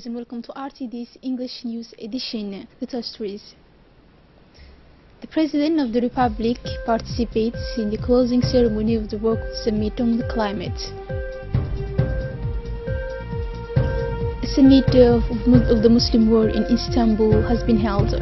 and welcome to RTD's English News Edition. The top stories. The President of the Republic participates in the closing ceremony of the World Summit on the Climate. A summit of the Muslim world in Istanbul has been held.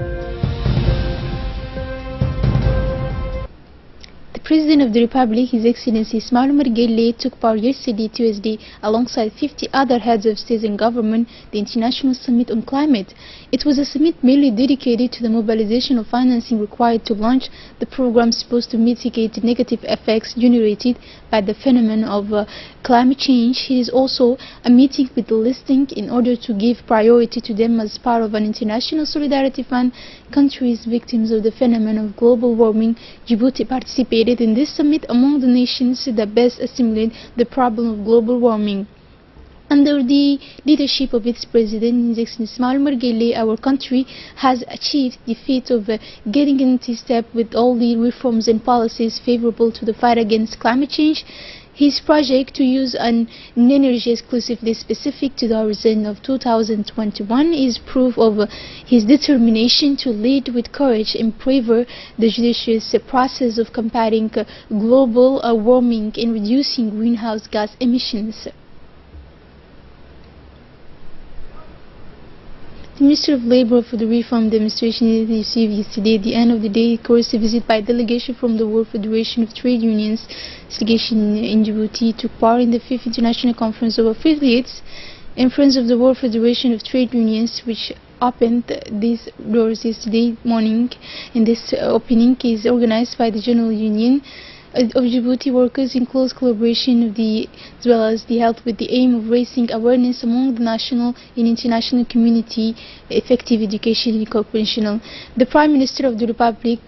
The President of the Republic, His Excellency Ismail Omar Guelleh, took part yesterday, Tuesday, alongside 50 other heads of state and government, the International Summit on Climate. It was a summit mainly dedicated to the mobilization of financing required to launch the program supposed to mitigate the negative effects generated by the phenomenon of climate change. It is also a meeting with the listing in order to give priority to them as part of an international solidarity fund. Countries victims of the phenomenon of global warming. Djibouti participated in this summit among the nations that best assimilate the problem of global warming. Under the leadership of its President, His Excellency Ismail Omar Guelleh, our country has achieved the feat of getting into step with all the reforms and policies favorable to the fight against climate change. His project to use an energy exclusively specific to the horizon of 2021 is proof of his determination to lead with courage and bravery the judicious process of combating global warming and reducing greenhouse gas emissions. The Minister of Labour for the Reform Demonstration received yesterday at the end of the day a courtesy visit by a delegation from the World Federation of Trade Unions. This delegation in Djibouti took part in the 5th International Conference of Affiliates and Friends of the World Federation of Trade Unions, which opened these doors yesterday morning. And this opening is organized by the General Union of Djibouti workers in close collaboration with as well as the health, with the aim of raising awareness among the national and international community, effective education and cooperation. The Prime Minister of the Republic,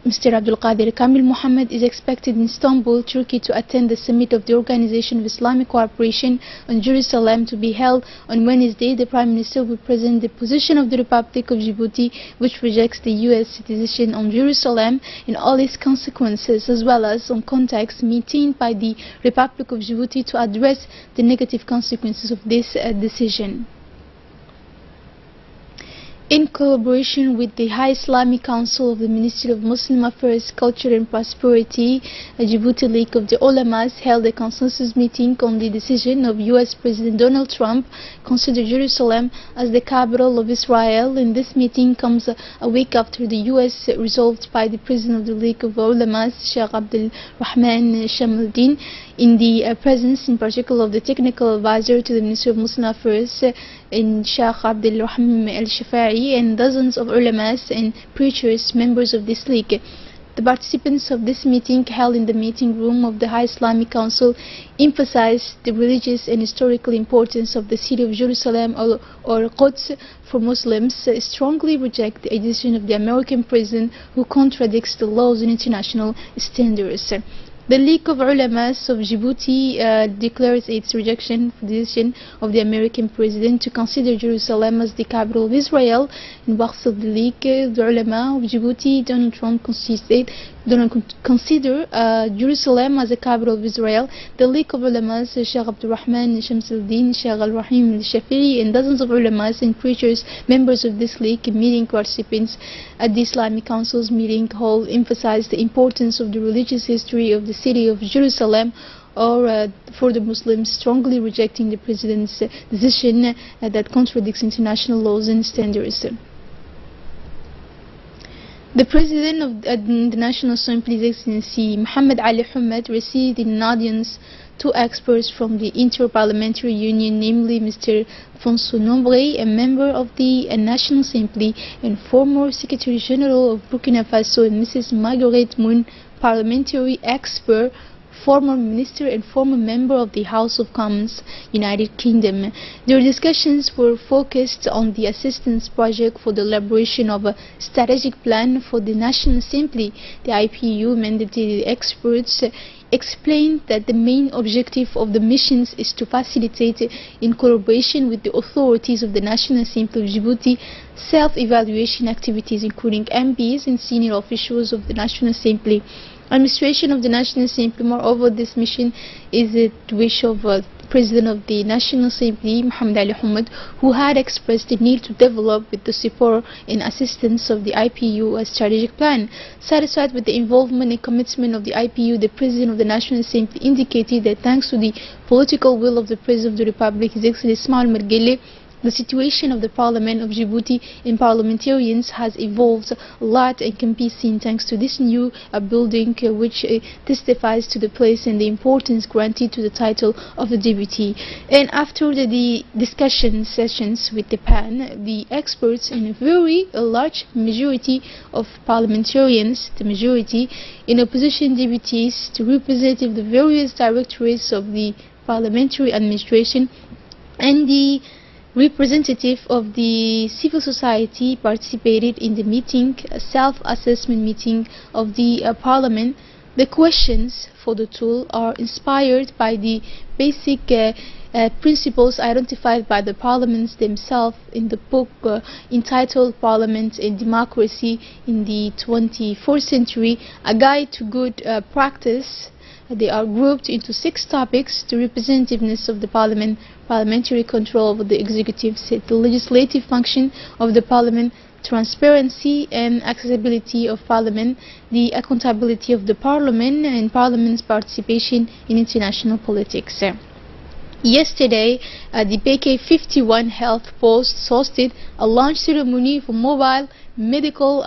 Mr. Abdul Qadir Kamil Mohammed, is expected in Istanbul, Turkey, to attend the summit of the Organization of Islamic Cooperation on Jerusalem to be held on Wednesday. The Prime Minister will present the position of the Republic of Djibouti, which rejects the U.S. citizenship on Jerusalem and all its consequences, as well as on contacts maintained by the Republic of Djibouti to address the negative consequences of this decision. In collaboration with the High Islamic Council of the Ministry of Muslim Affairs, Culture and Prosperity, a Djibouti League of the Ulamas held a consensus meeting on the decision of U.S. President Donald Trump to consider Jerusalem as the capital of Israel. And this meeting comes a week after the U.S. resolved by the President of the League of Ulamas, Sheikh Abdul Rahman Shamaluddin, in the presence in particular of the technical advisor to the Ministry of Muslim Affairs, in Sheikh Abdul Rahim al-Shafa'i, and dozens of ulamas and preachers, members of this league. The participants of this meeting, held in the meeting room of the High Islamic Council, emphasized the religious and historical importance of the city of Jerusalem or Quds for Muslims, strongly reject the decision of the American president who contradicts the laws and international standards. The League of Ulamas of Djibouti declares its rejection for the decision of the American president to consider Jerusalem as the capital of Israel. In words of the League, the Ulama of Djibouti, Donald Trump consider Jerusalem as the capital of Israel. The League of Ulamas, Sheikh Abdul Rahman Shamsuddin, Sheikh Al-Rahim Al-Shafi'i, and dozens of ulamas and preachers, members of this league, meeting participants at the Islamic Council's meeting hall, emphasized the importance of the religious history of the city of Jerusalem for the Muslims, strongly rejecting the president's decision that contradicts international laws and standards. The President of the National Assembly, His Excellency Mohammed Ali Hamad, received in an audience two experts from the Inter-Parliamentary Union, namely Mr. Fonso Nombre, a member of the National Assembly and former Secretary General of Burkina Faso, and Mrs. Margaret Moon, parliamentary expert, former minister and former member of the House of Commons, United Kingdom. Their discussions were focused on the assistance project for the elaboration of a strategic plan for the National Assembly. The IPU mandated experts explained that the main objective of the missions is to facilitate, in collaboration with the authorities of the National Assembly of Djibouti, self-evaluation activities, including MPs and senior officials of the National Assembly. Administration of the National Assembly. Moreover, this mission is a wish of President of the National Assembly, Mohamed Ali Hamad, who had expressed the need to develop with the support and assistance of the IPU a strategic plan. Satisfied with the involvement and commitment of the IPU, the President of the National Assembly indicated that thanks to the political will of the President of the Republic, His Excellency Ismail Mergele, the situation of the Parliament of Djibouti and parliamentarians has evolved a lot and can be seen thanks to this new building which testifies to the place and the importance granted to the title of the deputy. And after the discussion sessions with the PAN, the experts and a very large majority of parliamentarians, the majority in opposition deputies to representative the various directorates of the parliamentary administration and the representative of the civil society participated in the meeting, a self-assessment meeting of the parliament. The questions for the tool are inspired by the basic principles identified by the parliaments themselves in the book entitled Parliament and Democracy in the 24th Century, a guide to good practice. They are grouped into 6 topics: the representativeness of the parliament, parliamentary control of the executive, the legislative function of the parliament, transparency and accessibility of parliament, the accountability of the parliament, and parliament's participation in international politics. Yesterday, the BK51 Health Post hosted a launch ceremony for mobile medical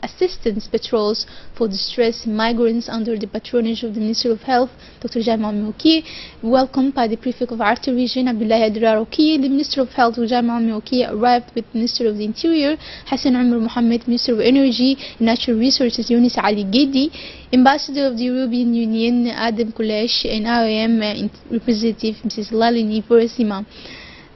assistance patrols for distressed migrants under the patronage of the Minister of Health, Dr. Jamal Mioki, welcomed by the Prefect of Arta Region, Abdullah Adraroki. The Minister of Health, Jamal Mioki, arrived with Minister of the Interior, Hassan Umar Mohammed, Minister of Energy and Natural Resources, Yunus Ali Gedi, Ambassador of the European Union, Adam Kulesh, and IOM representative, Mrs. Lalini Burasima.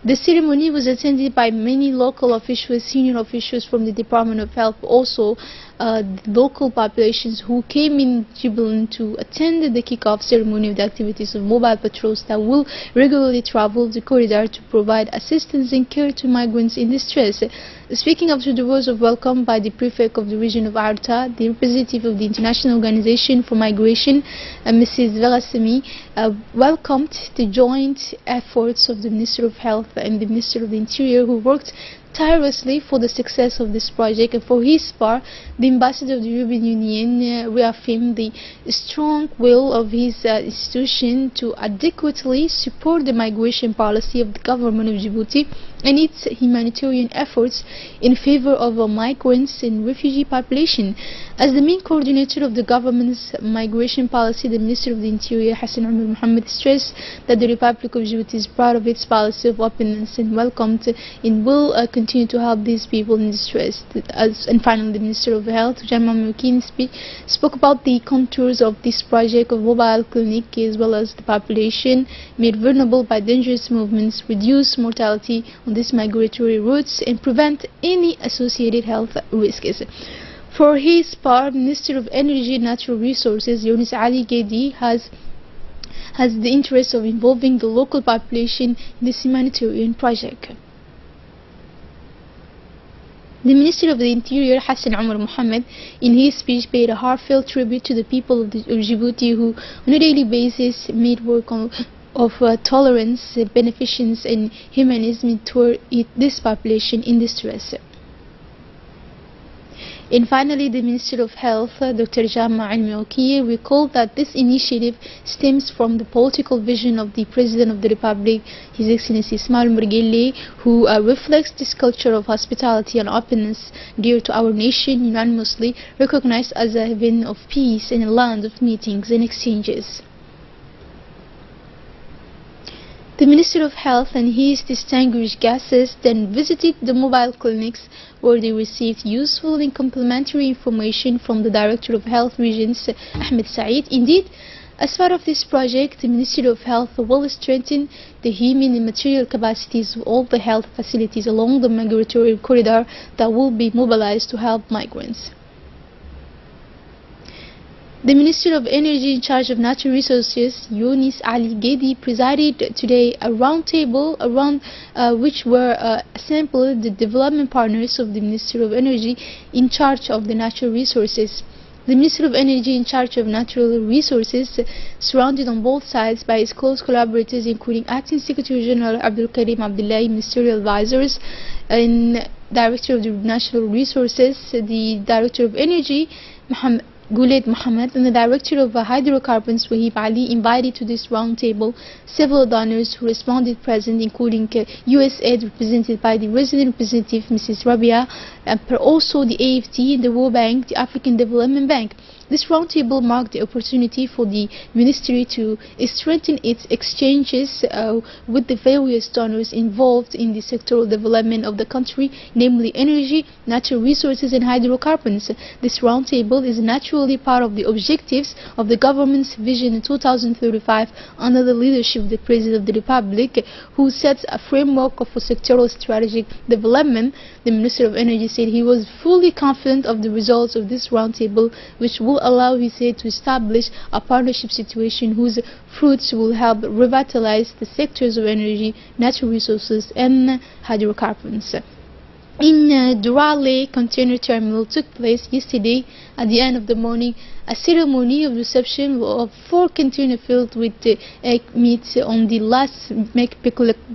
The ceremony was attended by many local officials, senior officials from the Department of Health, also the local populations who came in jubilant to attend the kick-off ceremony of the activities of mobile patrols that will regularly travel the corridor to provide assistance and care to migrants in distress. Speaking after the words of welcome by the Prefect of the region of Arta, the representative of the International Organization for Migration, Mrs. Velasemi, welcomed the joint efforts of the Minister of Health and the Minister of the Interior, who worked tirelessly for the success of this project. And for his part, the Ambassador of the European Union reaffirmed the strong will of his institution to adequately support the migration policy of the government of Djibouti and its humanitarian efforts in favor of migrants and refugee population. As the main coordinator of the government's migration policy, the Minister of the Interior, Hassan Umar Mohammed, stressed that the Republic of Djibouti is proud of its policy of openness and welcomed and will continue to help these people in distress. And finally, the Minister of Health, Jamal Moukin, spoke about the contours of this project of mobile clinic as well as the population made vulnerable by dangerous movements, reduce mortality on these migratory routes, and prevent any associated health risks. For his part, Minister of Energy and Natural Resources, Yunus Ali Gedi, has the interest of involving the local population in this humanitarian project. The Minister of the Interior, Hassan Umar Mohammed, in his speech paid a heartfelt tribute to the people of Djibouti who, on a daily basis, made work of tolerance, beneficence, and humanism toward this population in distress. And finally, the Minister of Health, Dr. Jamal Mioki, recalled that this initiative stems from the political vision of the President of the Republic, His Excellency Ismail Mergele, who reflects this culture of hospitality and openness dear to our nation, unanimously recognized as a haven of peace and a land of meetings and exchanges. The Minister of Health and his distinguished guests then visited the mobile clinics where they received useful and complementary information from the Director of Health Regions, Ahmed Saeed. Indeed, as part of this project, the Ministry of Health will strengthen the human and material capacities of all the health facilities along the migratory corridor that will be mobilized to help migrants. The Minister of Energy in charge of Natural Resources, Yunus Ali Gedi, presided today a roundtable around which were assembled the development partners of the Ministry of Energy in charge of the natural resources. The Minister of Energy, in charge of natural resources, surrounded on both sides by his close collaborators, including Acting Secretary General Abdul Karim Abdullahi, ministerial advisors, and Director of the National Resources, the Director of Energy, Guled Mohammed, and the Director of Hydrocarbons, Wahib Ali, invited to this roundtable several donors who responded present, including USAID, represented by the resident representative, Mrs. Rabia, and also the AFD, the World Bank, the African Development Bank. This roundtable marked the opportunity for the ministry to strengthen its exchanges with the various donors involved in the sectoral development of the country, namely energy, natural resources, and hydrocarbons. This roundtable is naturally part of the objectives of the government's vision in 2035 under the leadership of the President of the Republic, who sets a framework for sectoral strategic development. The Minister of Energy said he was fully confident of the results of this roundtable, which will allow, he said, to establish a partnership situation whose fruits will help revitalize the sectors of energy, natural resources, and hydrocarbons. In Durale Container Terminal took place yesterday at the end of the morning a ceremony of reception of 4 containers filled with egg meat on the last Mecca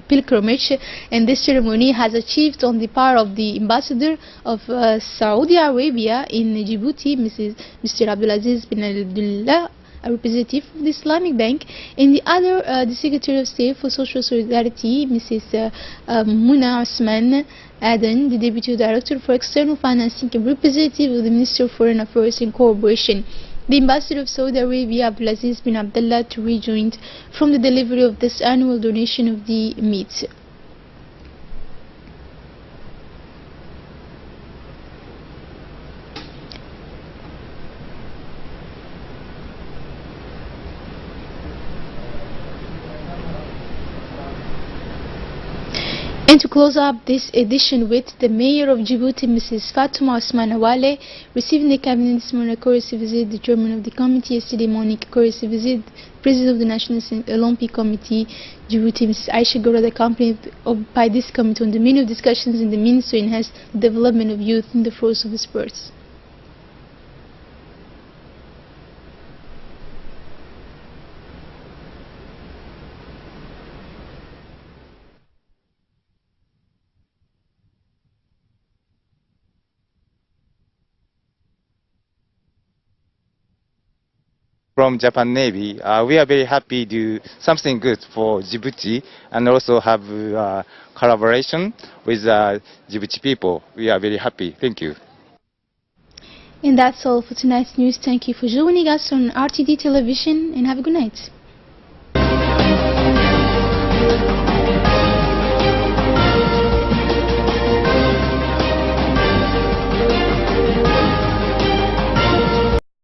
pilgrimage, and this ceremony has achieved on the part of the ambassador of Saudi Arabia in Djibouti, Mr. Abdulaziz bin Abdullah, a representative of the Islamic Bank, and the other, the Secretary of State for Social Solidarity, Mrs. Muna Osman Aden, the Deputy Director for External Financing and representative of the Ministry of Foreign Affairs and Cooperation. The Ambassador of Saudi Arabia, Abdulaziz bin Abdullah, rejoined from the delivery of this annual donation of the meat. And to close up this edition with the Mayor of Djibouti, Mrs. Fatuma Osman Awale, receiving the Cabinet this morning, a courtesy visit, the Chairman of the Committee yesterday morning, a courtesy visit, President of the National Olympic Committee, Djibouti, Mrs. Aisha Gora, accompanied by this committee on the many of discussions in the means to enhance the development of youth in the force of sports. From Japan Navy, we are very happy to do something good for Djibouti and also have collaboration with Djibouti people. We are very happy. Thank you. And that's all for tonight's news. Thank you for joining us on RTD Television, and have a good night.